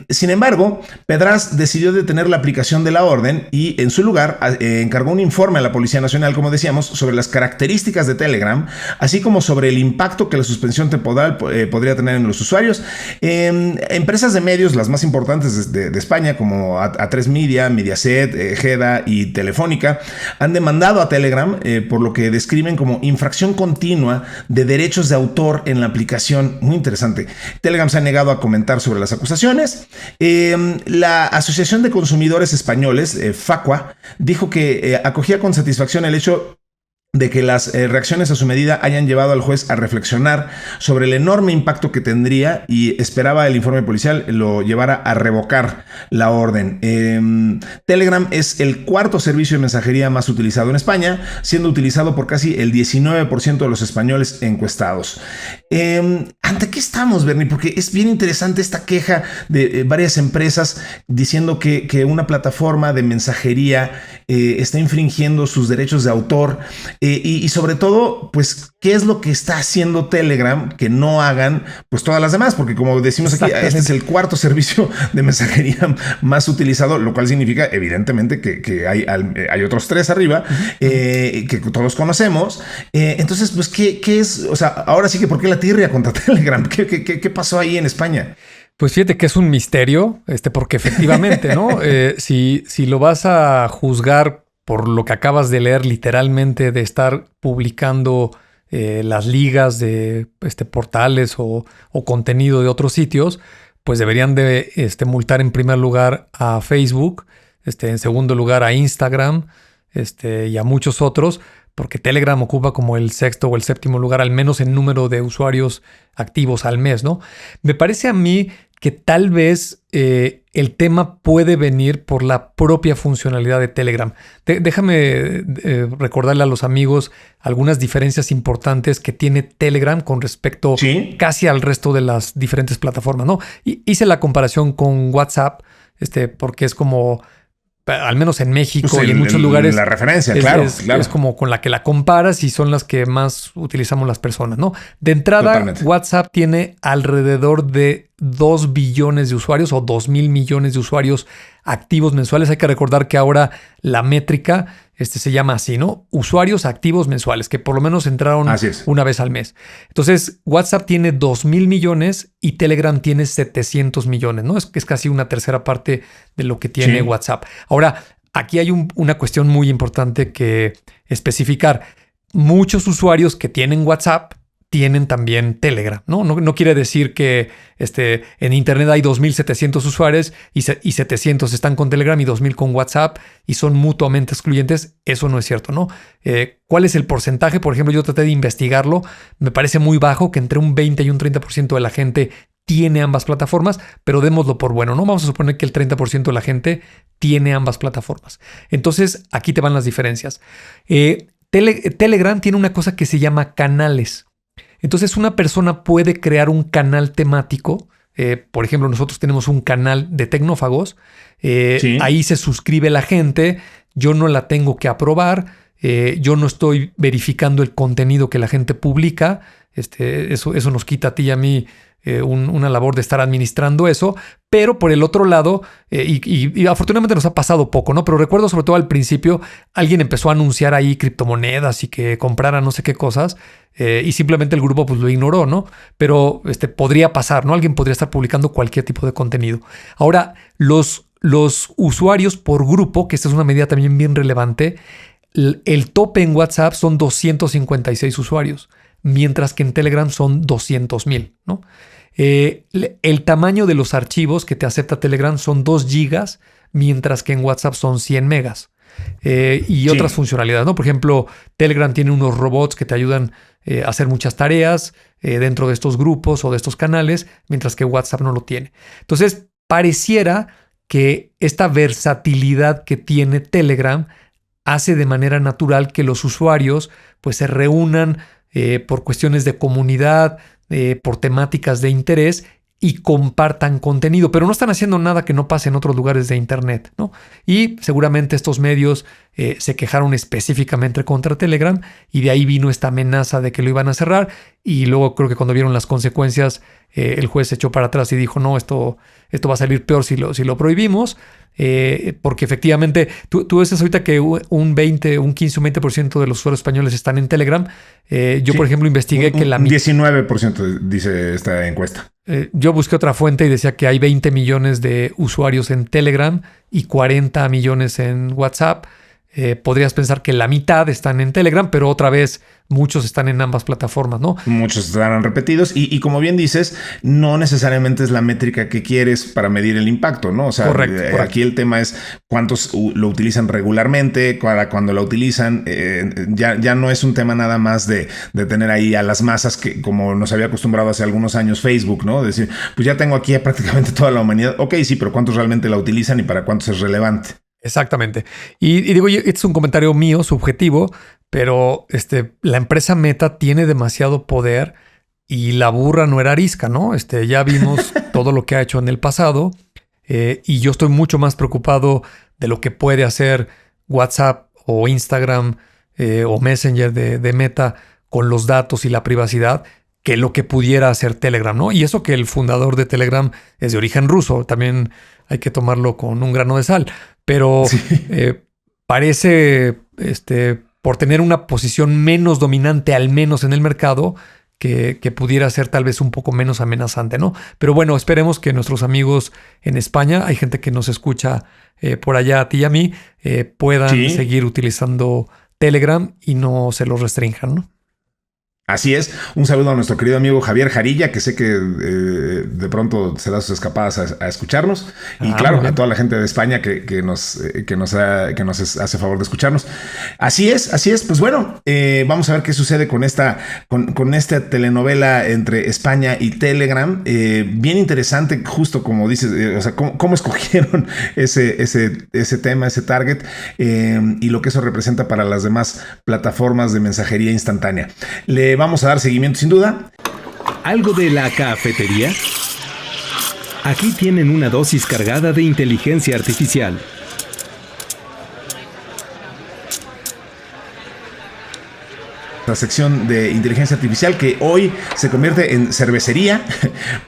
Speaker 1: Sin embargo, Pedraz decidió detener la aplicación de la orden y en su lugar encargó un informe a la Policía Nacional, como decíamos, sobre las características de Telegram, así como sobre el impacto que la suspensión temporal podría tener en los usuarios. Empresas de medios, las más importantes de España, como A3 Media, Mediaset, Geda y Telefónica, han demandado a Telegram por lo que describen como infracción continua de derechos de autor en la aplicación. Muy interesante. Telegram se ha negado a comentar sobre las acusaciones. La Asociación de Consumidores Españoles, FACUA, dijo que acogía con satisfacción el hecho de que las reacciones a su medida hayan llevado al juez a reflexionar sobre el enorme impacto que tendría y esperaba el informe policial lo llevara a revocar la orden. Telegram es el cuarto servicio de mensajería más utilizado en España, siendo utilizado por casi el 19% de los españoles encuestados. ¿Ante qué estamos, Bernie? Porque es bien interesante esta queja de varias empresas diciendo que una plataforma de mensajería está infringiendo sus derechos de autor y sobre todo, pues, ¿qué es lo que está haciendo Telegram que no hagan pues todas las demás? Porque como decimos aquí, este es el cuarto servicio de mensajería más utilizado, lo cual significa evidentemente que hay otros 3 arriba que todos conocemos. Entonces, pues, ¿qué es? O sea, ahora sí que ¿por qué la tirria contra Telegram? ¿Qué pasó ahí en España?
Speaker 3: Pues fíjate que es un misterio, porque efectivamente, ¿no? Si lo vas a juzgar por lo que acabas de leer literalmente de estar publicando las ligas de portales o contenido de otros sitios, pues deberían de multar en primer lugar a Facebook, en segundo lugar a Instagram, y a muchos otros, porque Telegram ocupa como el 6º o el 7º lugar, al menos en número de usuarios activos al mes, ¿no? Me parece a mí que tal vez el tema puede venir por la propia funcionalidad de Telegram. Déjame recordarle a los amigos algunas diferencias importantes que tiene Telegram con respecto casi al resto de las diferentes plataformas, ¿no? Hice la comparación con WhatsApp, porque es como, al menos en México pues y en muchos lugares,
Speaker 1: la referencia, claro.
Speaker 3: Es como con la que la comparas y son las que más utilizamos las personas, ¿no? De entrada, totalmente. WhatsApp tiene alrededor de 2 billones de usuarios o 2,000 millones de usuarios activos mensuales. Hay que recordar que ahora la métrica se llama así, ¿no? Usuarios activos mensuales, que por lo menos entraron una vez al mes. Entonces, WhatsApp tiene 2,000 millones y Telegram tiene 700 millones, ¿no? Es casi una tercera parte de lo que tiene WhatsApp. Ahora, aquí hay una cuestión muy importante que especificar. Muchos usuarios que tienen WhatsApp tienen también Telegram, ¿no? No quiere decir que en Internet hay 2,700 usuarios y 700 están con Telegram y 2,000 con WhatsApp y son mutuamente excluyentes. Eso no es cierto, ¿no? ¿Cuál es el porcentaje? Por ejemplo, yo traté de investigarlo. Me parece muy bajo, que entre un 20 y un 30% de la gente tiene ambas plataformas, pero démoslo por bueno, ¿no? Vamos a suponer que el 30% de la gente tiene ambas plataformas. Entonces, aquí te van las diferencias. Telegram tiene una cosa que se llama canales. Entonces, una persona puede crear un canal temático. Por ejemplo, nosotros tenemos un canal de tecnófagos. Ahí se suscribe la gente. Yo no la tengo que aprobar. Yo no estoy verificando el contenido que la gente publica. Eso nos quita a ti y a mí una labor de estar administrando eso. Pero por el otro lado, y afortunadamente nos ha pasado poco, ¿no? Pero recuerdo sobre todo al principio, alguien empezó a anunciar ahí criptomonedas y que comprara no sé qué cosas, y simplemente el grupo pues lo ignoró, ¿no? Pero podría pasar, ¿no? Alguien podría estar publicando cualquier tipo de contenido. Ahora, los usuarios por grupo, que esta es una medida también bien relevante, el tope en WhatsApp son 256 usuarios, mientras que en Telegram son 200,000, ¿no? El tamaño de los archivos que te acepta Telegram son 2 gigas, mientras que en WhatsApp son 100 megas. Y otras funcionalidades, ¿no? Por ejemplo, Telegram tiene unos robots que te ayudan a hacer muchas tareas dentro de estos grupos o de estos canales, mientras que WhatsApp no lo tiene. Entonces, pareciera que esta versatilidad que tiene Telegram hace de manera natural que los usuarios pues se reúnan por cuestiones de comunidad, por temáticas de interés y compartan contenido, pero no están haciendo nada que no pase en otros lugares de Internet, ¿no? Y seguramente estos medios se quejaron específicamente contra Telegram y de ahí vino esta amenaza de que lo iban a cerrar, y luego creo que cuando vieron las consecuencias el juez se echó para atrás y dijo no, esto va a salir peor si lo prohibimos, porque efectivamente tú ves ahorita que un 15 o un 20% de los usuarios españoles están en Telegram. Yo por ejemplo investigué que
Speaker 1: un 19% dice esta encuesta.
Speaker 3: Yo busqué otra fuente y decía que hay 20 millones de usuarios en Telegram y 40 millones en WhatsApp. Podrías pensar que la mitad están en Telegram, pero otra vez muchos están en ambas plataformas, ¿no?
Speaker 1: Muchos estarán repetidos y como bien dices, no necesariamente es la métrica que quieres para medir el impacto, ¿no? O sea, correcto. Aquí el tema es cuántos lo utilizan regularmente, cuando lo utilizan, ya no es un tema nada más de tener ahí a las masas que como nos había acostumbrado hace algunos años Facebook, ¿no? Decir, pues ya tengo aquí a prácticamente toda la humanidad. Ok, sí, pero ¿cuántos realmente la utilizan y para cuántos es relevante?
Speaker 3: Exactamente. Y digo, este es un comentario mío, subjetivo, pero la empresa Meta tiene demasiado poder y la burra no era arisca, ¿no? Ya vimos todo lo que ha hecho en el pasado y yo estoy mucho más preocupado de lo que puede hacer WhatsApp o Instagram o Messenger de Meta con los datos y la privacidad que lo que pudiera hacer Telegram, ¿no? Y eso que el fundador de Telegram es de origen ruso, también hay que tomarlo con un grano de sal, pero sí. Parece, por tener una posición menos dominante, al menos en el mercado, que pudiera ser tal vez un poco menos amenazante, ¿no? Pero bueno, esperemos que nuestros amigos en España, hay gente que nos escucha por allá, a ti y a mí, puedan seguir utilizando Telegram y no se los restrinjan, ¿no?
Speaker 1: Así es. Un saludo a nuestro querido amigo Javier Jarilla, que sé que de pronto se da sus escapadas a escucharnos. Y claro, a toda la gente de España que nos hace favor de escucharnos. Así es. Pues bueno, vamos a ver qué sucede con esta telenovela entre España y Telegram. Bien interesante, justo como dices, o sea, cómo escogieron ese tema, ese target, y lo que eso representa para las demás plataformas de mensajería instantánea. Le vamos a dar seguimiento sin duda.
Speaker 2: ¿Algo de la cafetería? Aquí tienen una dosis cargada de inteligencia artificial.
Speaker 1: La sección de inteligencia artificial que hoy se convierte en cervecería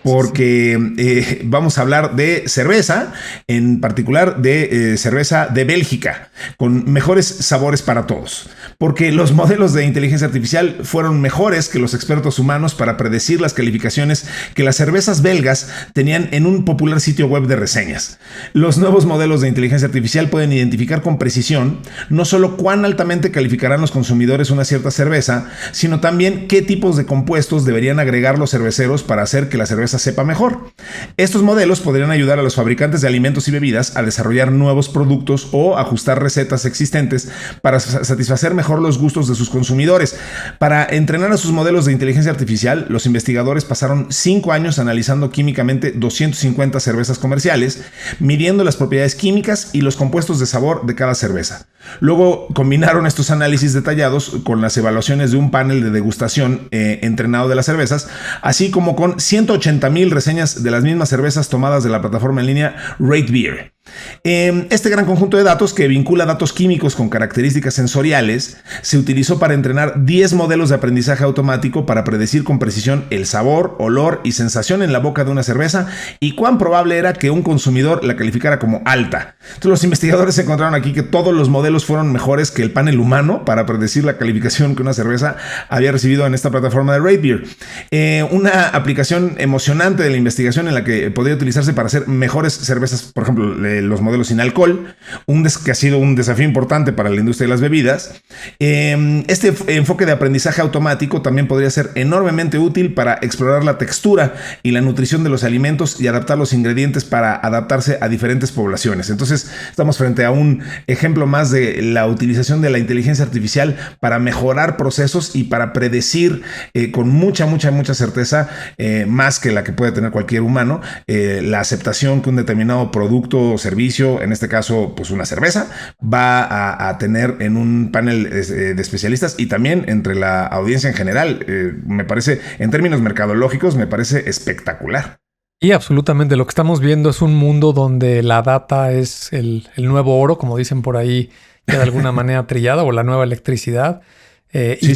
Speaker 1: porque vamos a hablar de cerveza, en particular de cerveza de Bélgica, con mejores sabores para todos. Porque los modelos de inteligencia artificial fueron mejores que los expertos humanos para predecir las calificaciones que las cervezas belgas tenían en un popular sitio web de reseñas. Los nuevos modelos de inteligencia artificial pueden identificar con precisión no solo cuán altamente calificarán los consumidores una cierta cerveza, sino también qué tipos de compuestos deberían agregar los cerveceros para hacer que la cerveza sepa mejor. Estos modelos podrían ayudar a los fabricantes de alimentos y bebidas a desarrollar nuevos productos o ajustar recetas existentes para satisfacer mejor los gustos de sus consumidores. Para entrenar a sus modelos de inteligencia artificial, los investigadores pasaron 5 años analizando químicamente 250 cervezas comerciales, midiendo las propiedades químicas y los compuestos de sabor de cada cerveza. Luego combinaron estos análisis detallados con las evaluaciones de un panel de degustación entrenado de las cervezas, así como con 180,000 reseñas de las mismas cervezas tomadas de la plataforma en línea Rate Beer. Este gran conjunto de datos que vincula datos químicos con características sensoriales se utilizó para entrenar 10 modelos de aprendizaje automático para predecir con precisión el sabor, olor y sensación en la boca de una cerveza y cuán probable era que un consumidor la calificara como alta. Entonces los investigadores encontraron aquí que todos los modelos fueron mejores que el panel humano para predecir la calificación que una cerveza había recibido en esta plataforma de Rate Beer. Una aplicación emocionante de la investigación en la que podría utilizarse para hacer mejores cervezas, por ejemplo, los modelos sin alcohol, que ha sido un desafío importante para la industria de las bebidas. Este enfoque de aprendizaje automático también podría ser enormemente útil para explorar la textura y la nutrición de los alimentos y adaptar los ingredientes para adaptarse a diferentes poblaciones. Entonces, estamos frente a un ejemplo más de la utilización de la inteligencia artificial para mejorar procesos y para predecir con mucha certeza, más que la que puede tener cualquier humano, la aceptación que un determinado producto o servicio, en este caso pues una cerveza, va a tener en un panel de especialistas y también entre la audiencia en general. Me parece, en términos mercadológicos, me parece espectacular.
Speaker 3: Y absolutamente, lo que estamos viendo es un mundo donde la data es el nuevo oro, como dicen por ahí, ya de alguna manera trillada, o la nueva electricidad.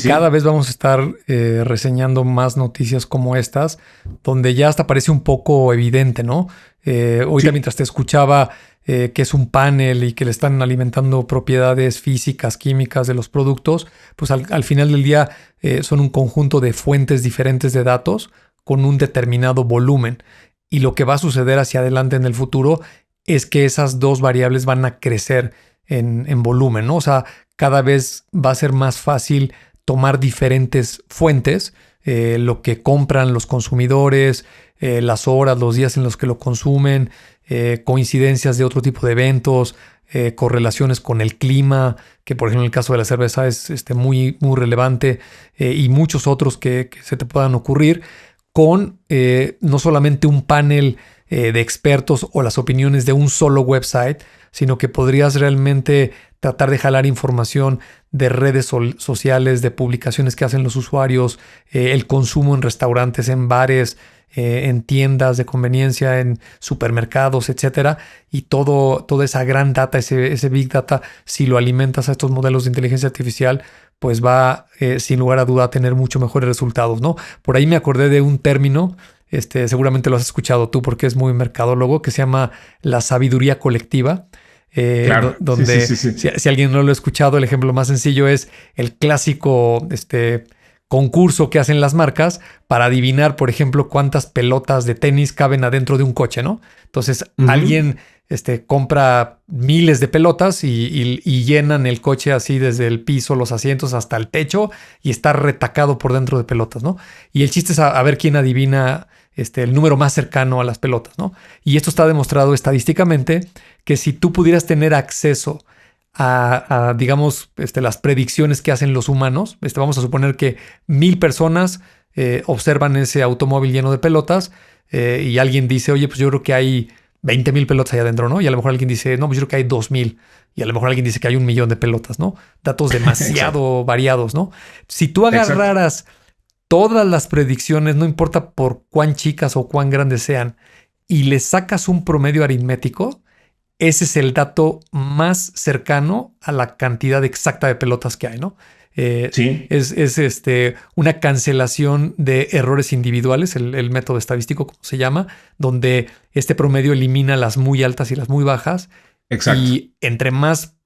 Speaker 3: Cada vez vamos a estar reseñando más noticias como estas, donde ya hasta parece un poco evidente, ¿no? Ahorita mientras te escuchaba que es un panel y que le están alimentando propiedades físicas, químicas de los productos, pues al final del día son un conjunto de fuentes diferentes de datos con un determinado volumen. Y lo que va a suceder hacia adelante en el futuro es que esas dos variables van a crecer en volumen, ¿no? O sea, cada vez va a ser más fácil tomar diferentes fuentes, lo que compran los consumidores, las horas, los días en los que lo consumen, coincidencias de otro tipo de eventos, correlaciones con el clima, que por ejemplo en el caso de la cerveza es muy relevante, y muchos otros que se te puedan ocurrir, con no solamente un panel de expertos o las opiniones de un solo website, sino que podrías realmente tratar de jalar información de redes sociales, de publicaciones que hacen los usuarios, el consumo en restaurantes, en bares, en tiendas de conveniencia, en supermercados, etcétera. Y toda esa gran data, ese big data, si lo alimentas a estos modelos de inteligencia artificial, pues va sin lugar a duda a tener mucho mejores resultados, ¿no? Por ahí me acordé de un término, seguramente lo has escuchado tú porque es muy mercadólogo, que se llama la sabiduría colectiva.
Speaker 1: Claro.
Speaker 3: Donde
Speaker 1: sí.
Speaker 3: Si alguien no lo ha escuchado, el ejemplo más sencillo es el clásico concurso que hacen las marcas para adivinar, por ejemplo, cuántas pelotas de tenis caben adentro de un coche, ¿no? Entonces, alguien compra miles de pelotas y llenan el coche así desde el piso, los asientos hasta el techo y está retacado por dentro de pelotas, ¿no? Y el chiste es a ver quién adivina el número más cercano a las pelotas, ¿no? Y esto está demostrado estadísticamente que si tú pudieras tener acceso a digamos, las predicciones que hacen los humanos, vamos a suponer que 1,000 personas observan ese automóvil lleno de pelotas y alguien dice, oye, pues yo creo que hay 20,000 pelotas ahí adentro, ¿no? Y a lo mejor alguien dice, no, pues yo creo que hay 2,000. Y a lo mejor alguien dice que hay 1,000,000 de pelotas, ¿no? Datos demasiado variados, ¿no? Si tú agarraras todas las predicciones, no importa por cuán chicas o cuán grandes sean, y le sacas un promedio aritmético, ese es el dato más cercano a la cantidad exacta de pelotas que hay, ¿no?
Speaker 1: Sí.
Speaker 3: Es una cancelación de errores individuales, el método estadístico, como se llama, donde este promedio elimina las muy altas y las muy bajas.
Speaker 1: Exacto.
Speaker 3: Y entre más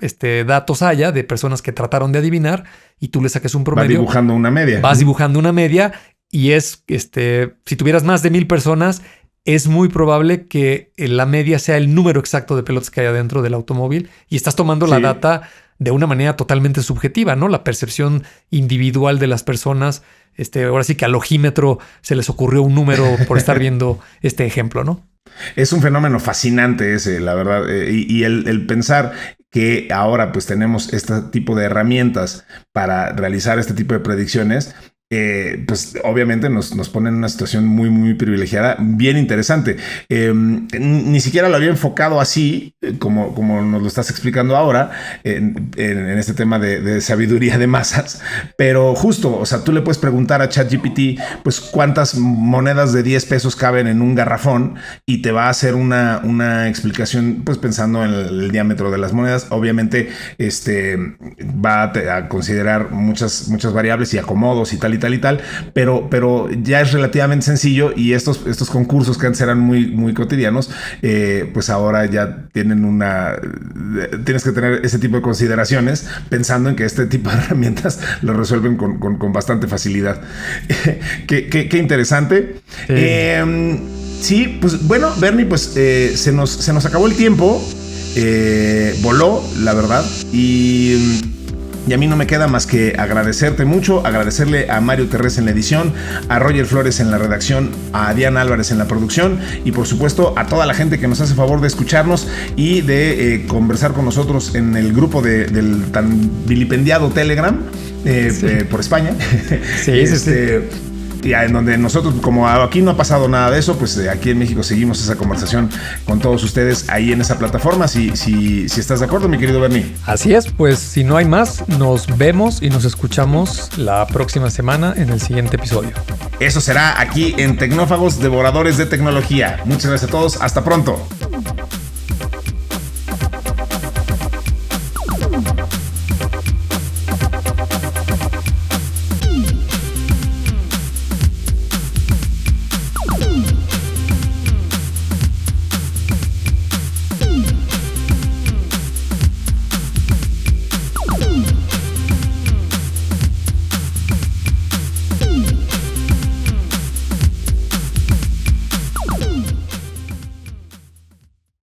Speaker 3: datos haya de personas que trataron de adivinar y tú le saques un promedio,
Speaker 1: vas dibujando una media.
Speaker 3: Vas dibujando una media y es, si tuvieras más de 1,000 personas, es muy probable que la media sea el número exacto de pelotas que hay adentro del automóvil y estás tomando la data de una manera totalmente subjetiva, ¿no? La percepción individual de las personas. Ahora sí que al ojímetro se les ocurrió un número por estar viendo este ejemplo, ¿no?
Speaker 1: Es un fenómeno fascinante ese, la verdad. Y el pensar que ahora pues tenemos este tipo de herramientas para realizar este tipo de predicciones, pues obviamente nos pone en una situación muy, muy privilegiada, bien interesante. Ni siquiera lo había enfocado así, como nos lo estás explicando ahora, en este tema de sabiduría de masas, pero justo, o sea, tú le puedes preguntar a ChatGPT, pues cuántas monedas de 10 pesos caben en un garrafón y te va a hacer una explicación, pues pensando en el diámetro de las monedas. Obviamente, va a considerar muchas variables y acomodos y tal, pero ya es relativamente sencillo y estos concursos que antes eran muy, muy cotidianos, pues ahora ya tienes que tener ese tipo de consideraciones pensando en que este tipo de herramientas lo resuelven con bastante facilidad. Qué interesante. Sí, pues bueno, Bernie, pues se nos acabó el tiempo, voló, la verdad, y a mí no me queda más que agradecerte mucho, agradecerle a Mario Terrés en la edición, a Roger Flores en la redacción, a Diana Álvarez en la producción y por supuesto a toda la gente que nos hace favor de escucharnos y de conversar con nosotros en el grupo del tan vilipendiado Telegram por España. Sí. Y en donde nosotros, como aquí no ha pasado nada de eso, pues aquí en México seguimos esa conversación con todos ustedes ahí en esa plataforma, si estás de acuerdo, mi querido Bernie.
Speaker 3: Así es, pues si no hay más, nos vemos y nos escuchamos la próxima semana en el siguiente episodio.
Speaker 1: Eso será aquí en Tecnófagos, Devoradores de Tecnología. Muchas gracias a todos, hasta pronto.